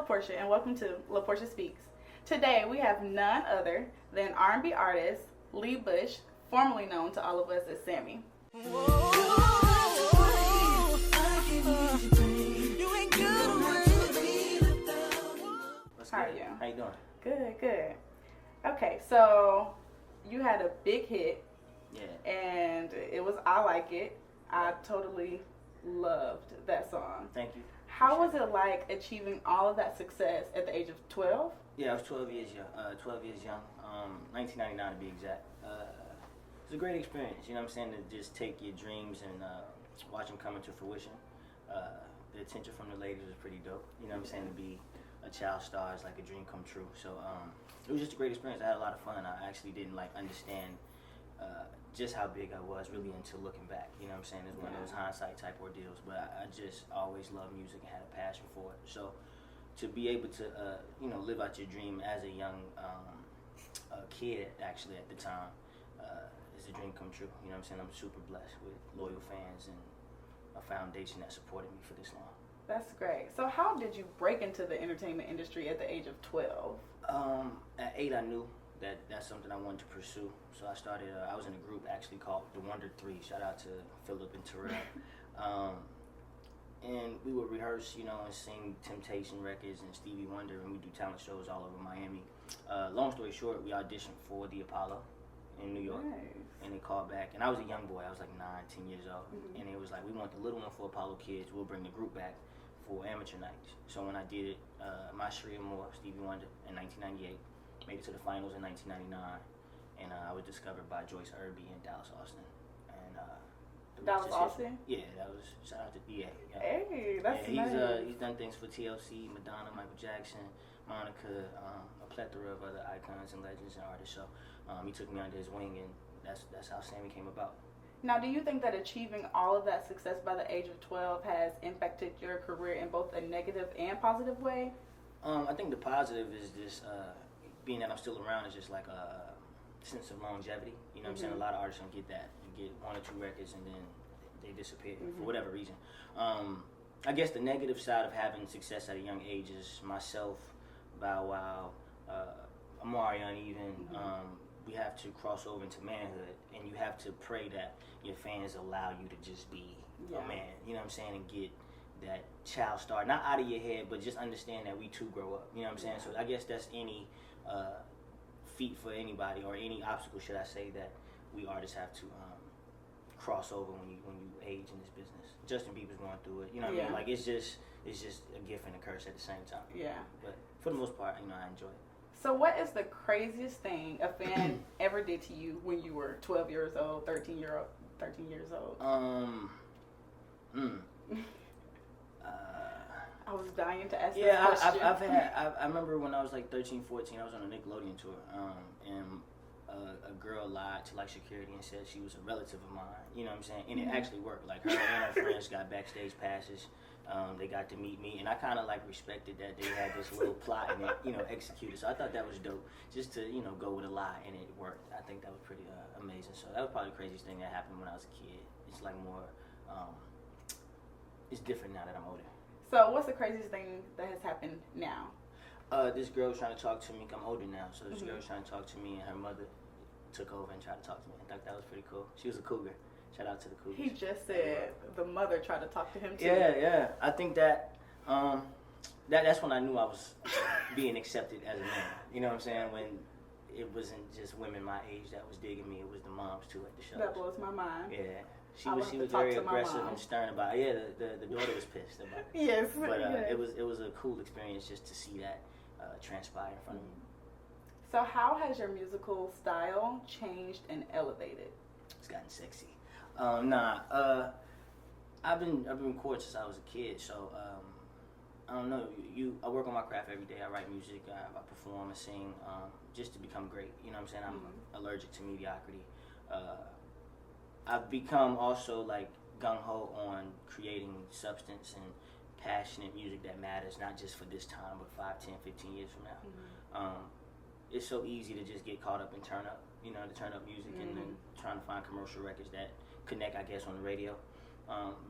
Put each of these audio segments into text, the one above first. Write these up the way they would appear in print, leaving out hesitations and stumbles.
LaPorsche, and welcome to LaPorsche Speaks. Today we have none other than R&B artist Leigh Bush, formerly known to all of us as Sammie. How are you? How you doing? Good, good. Okay, so you had a big hit. Yeah. And it was I Like It. I totally loved that song. Thank you. How was it like achieving all of that success at the age of 12? Yeah, I was 12 years young. 1999 to be exact. It was a great experience. You know what I'm saying? To just take your dreams and watch them come into fruition. The attention from the ladies was pretty dope. You know what I'm saying? To be a child star is like a dream come true. So it was just a great experience. I had a lot of fun. I actually didn't understand just how big I was really until looking back. You know what I'm saying? It's one of those hindsight type ordeals. But I just always loved music and had a passion for it. So to be able to live out your dream as a young kid actually at the time is a dream come true. You know what I'm saying? I'm super blessed with loyal fans and a foundation that supported me for this long. That's great. So how did you break into the entertainment industry at the age of 12? At 8 I knew that's something I wanted to pursue. So I started, I was in a group actually called The Wonder Three. Shout out to Philip and Terrell. And we would rehearse, and sing Temptation records and Stevie Wonder, and we do talent shows all over Miami. Long story short, we auditioned for the Apollo in New York. Nice. And they called back, and I was a young boy. I was like 9, 10 years old. Mm-hmm. And it was like, we want the little one for Apollo Kids. We'll bring the group back for amateur nights. So when I did My Sharia Moore, Stevie Wonder, in 1998, made it to the finals in 1999, and I was discovered by Joyce Irby in Dallas, Austin. And Dallas, Austin? Yeah, that was, shout out to DA. Yeah. Hey, that's nice. nice. He's done things for TLC, Madonna, Michael Jackson, Monica, a plethora of other icons and legends and artists. So he took me under his wing, and that's how Sammie came about. Now, do you think that achieving all of that success by the age of 12 has impacted your career in both a negative and positive way? I think the positive is just being that I'm still around is just like a sense of longevity. You know what I'm saying? A lot of artists don't get that. You get 1 or 2 records and then they disappear for whatever reason. I guess the negative side of having success at a young age is myself, Bow Wow, Amarion even. We have to cross over into manhood, and you have to pray that your fans allow you to just be a man, you know what I'm saying, and get that child star, not out of your head, but just understand that we too grow up, you know what I'm saying? So I guess that's any feat for anybody, or any obstacle, should I say, that we artists have to cross over when you age in this business. Justin Bieber's going through it, you know what I mean? Like, it's just a gift and a curse at the same time. Yeah. But for the most part, I enjoy it. So what is the craziest thing a fan ever did to you when you were 12 years old, 13 years old? I was dying to ask this question. I remember when I was like 13, 14, I was on a Nickelodeon tour, and a girl lied to security and said she was a relative of mine, you know what I'm saying? And it actually worked. Like, her and her friends got backstage passes. They got to meet me, and I kind of respected that they had this little plot and it, executed. So I thought that was dope, just to go with a lie, and it worked. I think that was pretty amazing. So that was probably the craziest thing that happened when I was a kid. It's more, it's different now that I'm older. So what's the craziest thing that has happened now? This girl was trying to talk to me. I'm older now, so this girl was trying to talk to me, and her mother took over and tried to talk to me. I thought that was pretty cool. She was a cougar. Shout out to the Cougars. He just said the mother tried to talk to him too. Yeah. I think that that's when I knew I was being accepted as a man. You know what I'm saying? When it wasn't just women my age that was digging me, it was the moms too at the show. That blows my mind. Yeah. She was very aggressive and stern about it. Yeah, the daughter was pissed about it. Yes. But yes. it was a cool experience just to see that transpire in front of me. So how has your musical style changed and elevated? It's gotten sexy. I've been recording since I was a kid, so I don't know. I work on my craft every day. I write music, I perform and sing, just to become great. You know what I'm saying? I'm allergic to mediocrity. I've become also gung-ho on creating substance and passionate music that matters, not just for this time, but 5, 10, 15 years from now. It's so easy to just get caught up in turn up music and then trying to find commercial records that connect, I guess, on the radio.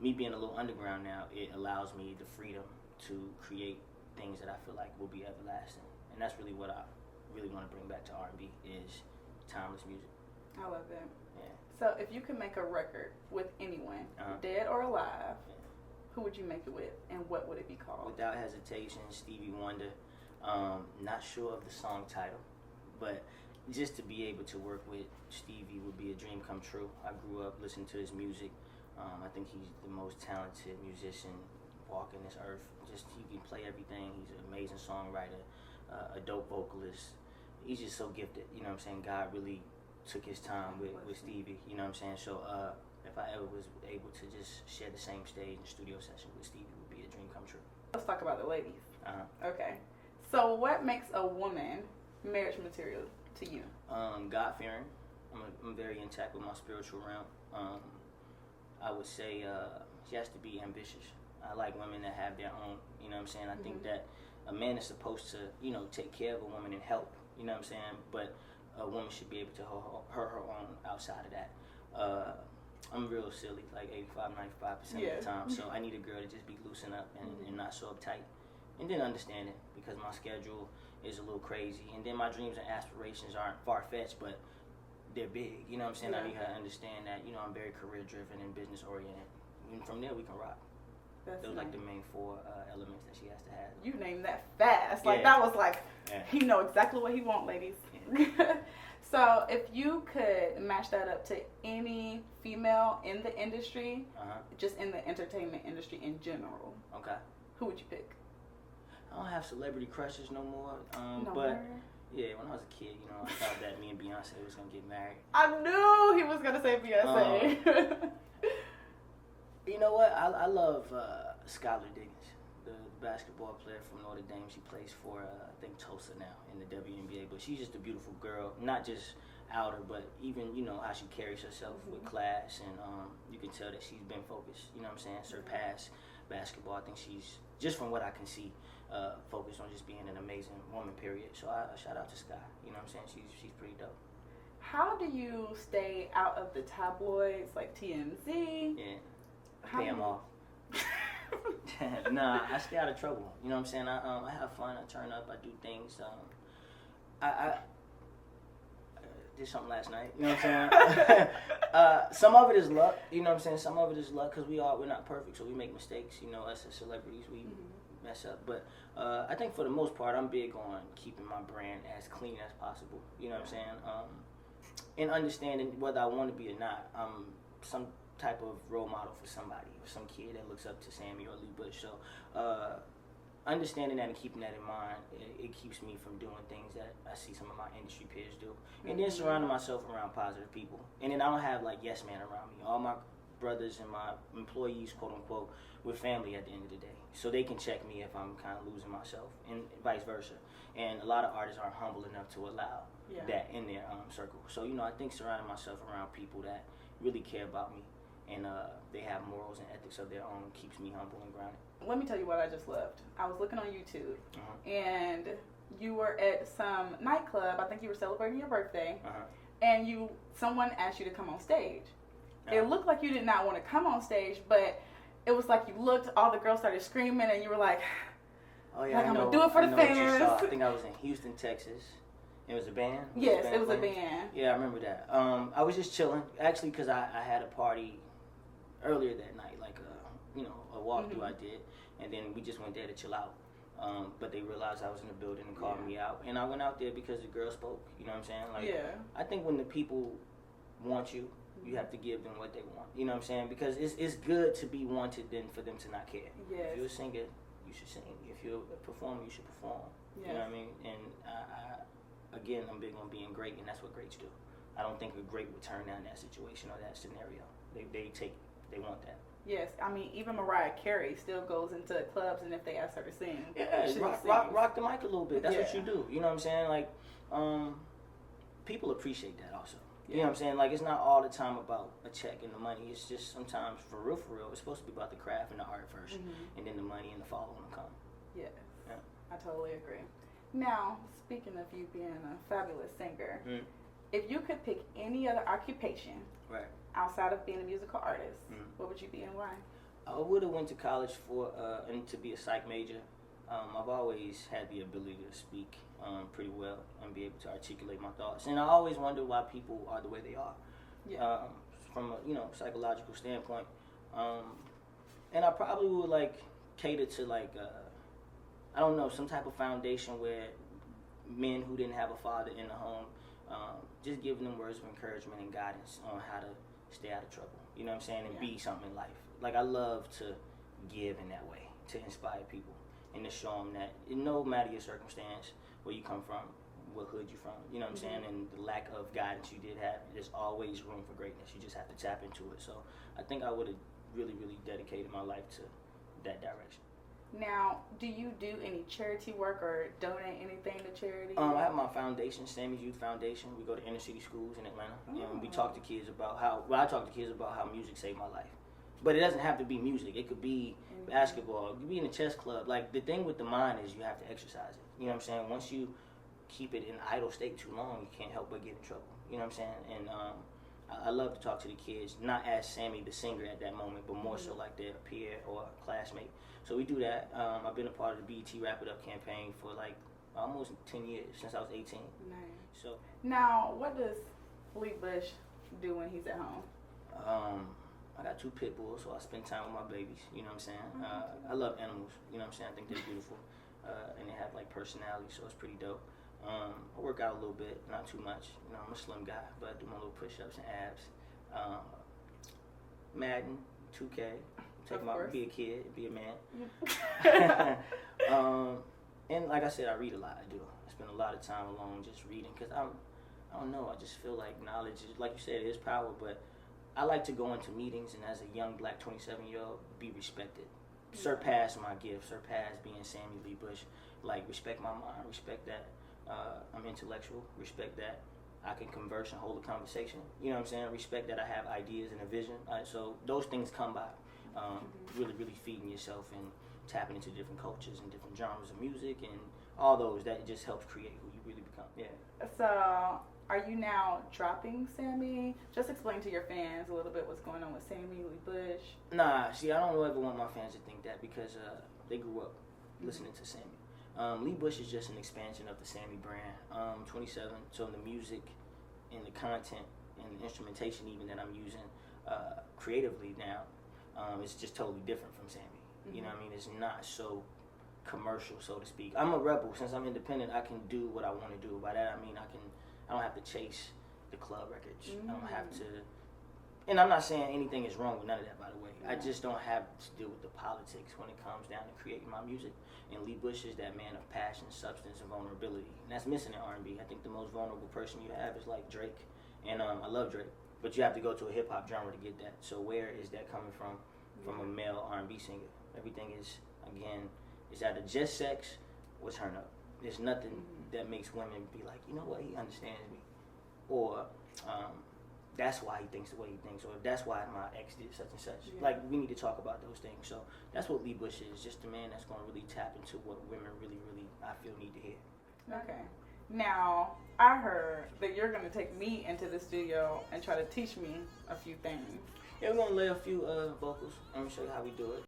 Me being a little underground now, it allows me the freedom to create things that I feel like will be everlasting, and that's really what I really want to bring back to R&B is timeless music. I love that. Yeah. So if you could make a record with anyone, dead or alive, who would you make it with, and what would it be called? Without hesitation, Stevie Wonder. Not sure of the song title, but just to be able to work with Stevie would be a dream come true. I grew up listening to his music. I think he's the most talented musician walking this earth. Just he can play everything. He's an amazing songwriter, a dope vocalist. He's just so gifted. You know what I'm saying? God really took his time with Stevie. You know what I'm saying? So if I ever was able to just share the same stage and studio session with Stevie, would be a dream come true. Let's talk about the ladies. Okay. So what makes a woman marriage material to you? God-fearing. I'm very intact with my spiritual realm. I would say she has to be ambitious. I like women that have their own, you know what I'm saying? I think that a man is supposed to, you know, take care of a woman and help, you know what I'm saying? But a woman should be able to her own outside of that. I'm real silly, like 85-95% of the time. So I need a girl to just be loosened up and not so uptight. And then understanding, because my schedule is a little crazy. And then my dreams and aspirations aren't far-fetched, but they're big. You know what I'm saying? I need her to understand that, you know, I'm very career-driven and business-oriented. And from there, we can rock. Those like the main 4 elements that she has to have. You named that fast. Like, that was like, he know exactly what he want, ladies. Yeah. So if you could match that up to any female in the industry, just in the entertainment industry in general, who would you pick? I don't have celebrity crushes no more. Yeah, when I was a kid, you know, I thought that me and Beyonce was gonna get married. I knew he was gonna say Beyonce. You know what? I love Skylar Diggins, the basketball player from Notre Dame. She plays for I think Tulsa now in the WNBA. But she's just a beautiful girl, not just outer, but even, you know, how she carries herself with class, and you can tell that she's been focused. You know what I'm saying? Surpassed basketball. I think she's, just from what I can see, focused on just being an amazing woman, period. So I shout out to Sky. You know what I'm saying? She's pretty dope. How do you stay out of the tabloids like TMZ? Yeah. Pay them off. Nah, I stay out of trouble. You know what I'm saying? I have fun. I turn up. I do things. I did something last night. You know what I'm saying? Some of it is luck. You know what I'm saying? Some of it is luck because we're not perfect, so we make mistakes. You know, us as celebrities, we mess up. But I think for the most part, I'm big on keeping my brand as clean as possible. You know what I'm saying? And understanding whether I want to be or not. I'm some type of role model for somebody or some kid that looks up to Sammie or Leigh Bush. So understanding that and keeping that in mind, it keeps me from doing things that I see some of my industry peers do. And then surrounding myself around positive people. And then I don't have like yes man around me. All my brothers and my employees, quote unquote, we're family at the end of the day. So they can check me if I'm kind of losing myself, and vice versa. And a lot of artists aren't humble enough to allow that in their circle. So, you know, I think surrounding myself around people that really care about me and they have morals and ethics of their own keeps me humble and grounded. Let me tell you what I just loved. I was looking on YouTube, and you were at some nightclub. I think you were celebrating your birthday, and someone asked you to come on stage. It looked like you did not want to come on stage, but it was like you looked, all the girls started screaming, and you were like, oh yeah, like, I'm going to do it for the fans. I think I was in Houston, Texas. It was a band? Yes, it was a band. Yeah, I remember that. I was just chilling, actually, because I had a party earlier that night, like you know, a walkthrough I did, and then we just went there to chill out. But they realized I was in the building and called me out, and I went out there because the girl spoke. You know what I'm saying? Like, I think when the people want you, you have to give them what they want. You know what I'm saying? Because it's good to be wanted than for them to not care. Yes. If you're a singer, you should sing. If you're a performer, you should perform. Yes. You know what I mean? And again, I'm big on being great, and that's what greats do. I don't think a great would turn down that situation or that scenario. They want that. Yes, I mean, even Mariah Carey still goes into clubs, and if they ask her to sing, rock the mic a little bit. That's what you do. You know what I'm saying? Like, people appreciate that also. You know what I'm saying? Like, it's not all the time about a check and the money. It's just sometimes, for real, it's supposed to be about the craft and the art first, and then the money and the following will come. Yes, I totally agree. Now, speaking of you being a fabulous singer, if you could pick any other occupation outside of being a musical artist, what would you be and why? I would have went to college and to be a psych major. I've always had the ability to speak pretty well and be able to articulate my thoughts. And I always wonder why people are the way they are, from a psychological standpoint. And I probably would like cater to like I don't know, some type of foundation where men who didn't have a father in the home, just giving them words of encouragement and guidance on how to stay out of trouble. You know what I'm saying? And be something in life. Like I love to give in that way, to inspire people and to show them that no matter your circumstance, where you come from, what hood you from, you know what I'm saying, and the lack of guidance you did have, there's always room for greatness. You just have to tap into it. So I think I would have really, really dedicated my life to that direction. Now, do you do any charity work or donate anything to charity? I have my foundation, Sammie's Youth Foundation. We go to inner city schools in Atlanta, and we talk to kids about I talk to kids about how music saved my life. But it doesn't have to be music. It could be basketball. It could be in a chess club. Like, the thing with the mind is you have to exercise it. You know what I'm saying? Once you keep it in idle state too long, you can't help but get in trouble. You know what I'm saying? And I love to talk to the kids, not as Sammie the singer at that moment, but more so like their peer or classmate. So we do that. I've been a part of the BET Wrap It Up campaign for like almost 10 years, since I was 18. Nice. So now, what does Leigh Bush do when he's at home? I got 2 pit bulls, so I spend time with my babies. You know what I'm saying? I love animals. You know what I'm saying? I think they're beautiful, and they have like personality, so it's pretty dope. I work out a little bit, not too much. You know, I'm a slim guy, but I do my little push-ups and abs. Madden, 2K. Be a kid, be a man. And like I said, I read a lot. I do. I spend a lot of time alone just reading because I don't know. I just feel like knowledge is, like you said, it is power. But I like to go into meetings and as a young black 27-year-old, be respected, surpass my gift, surpass being Sammie Leigh Bush. Like, respect my mind, respect that I'm intellectual, respect that I can converse and hold a conversation. You know what I'm saying? Respect that I have ideas and a vision. So those things come by. Really, really feeding yourself and tapping into different cultures and different genres of music and all those, that just helps create who you really become. Yeah. So, are you now dropping Sammie? Just explain to your fans a little bit what's going on with Sammie Leigh Bush. Nah, see, I don't ever want my fans to think that because they grew up listening to Sammie. Leigh Bush is just an expansion of the Sammie brand. 27, so the music and the content and the instrumentation even that I'm using creatively now, it's just totally different from Sammie. You know what I mean? It's not so commercial, so to speak. I'm a rebel. Since I'm independent, I can do what I want to do. By that I mean I don't have to chase the club records. I don't have to, and I'm not saying anything is wrong with none of that, by the way. I just don't have to deal with the politics when it comes down to creating my music. And Leigh Bush is that man of passion, substance, and vulnerability. And that's missing in R&B. I think the most vulnerable person you have is like Drake. And I love Drake. But you have to go to a hip-hop genre to get that. So where is that coming from a male R&B singer? Everything is, again, it's either just sex or turn up. There's nothing that makes women be like, you know what, he understands me. Or that's why he thinks the way he thinks. Or that's why my ex did such and such. Like, we need to talk about those things. So that's what Leigh Bush is, just a man that's going to really tap into what women really, really, I feel, need to hear. Okay. Now, I heard that you're going to take me into the studio and try to teach me a few things. Yeah, we're going to lay a few vocals. I'm going to show you how we do it.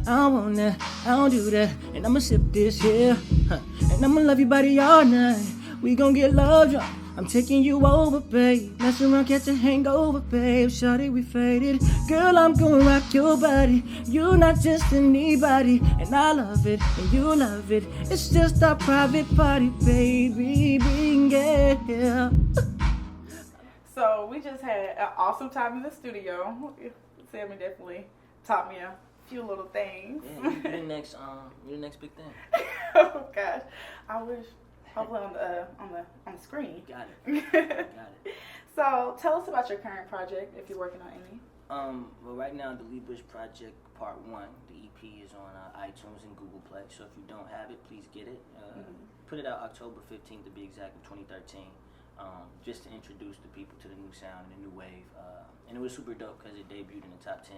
I want that, I don't do that, and I'ma sip this here, and I'ma love you body all night. We gon' get love drunk. I'm taking you over, babe. Mess around, catch a hangover, babe. Shawty, we faded. Girl, I'm gonna rock your body. You're not just anybody, and I love it, and you love it. It's just our private party, baby. Yeah. So we just had an awesome time in the studio. Sammie definitely taught me a few little things. Yeah, you're the next big thing. Oh gosh, I wish. Hopefully on the screen. Got it. So tell us about your current project, if you're working on any. Well, right now the Leigh Bush project Part 1, the EP is on iTunes and Google Play. So if you don't have it, please get it. Put it out October 15th to be exact, of 2013. Just to introduce the people to the new sound and the new wave. And it was super dope because it debuted in the top 10.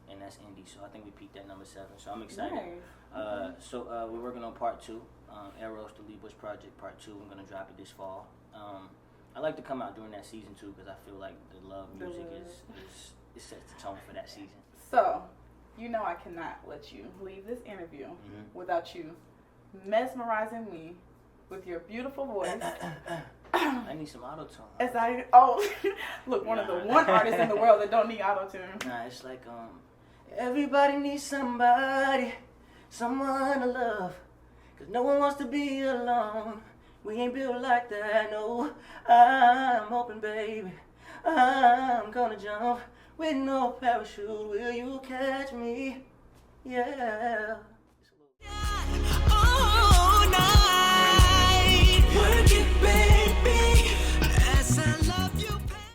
And that's indie, so I think we peaked at number 7. So I'm excited. Nice. So we're working on Part 2. Eros, the Leigh Bush Project Part 2. I'm going to drop it this fall. I like to come out during that season too because I feel like the love music is sets the tone for that season. So, you know I cannot let you leave this interview without you mesmerizing me with your beautiful voice. I need some auto-tune. Look, one of the one artists in the world that don't need auto-tune. Nah, it's like, everybody needs somebody, someone to love, 'cause no one wants to be alone. We ain't built like that, no. I'm open, baby. I'm gonna jump with no parachute. Will you catch me? Yeah.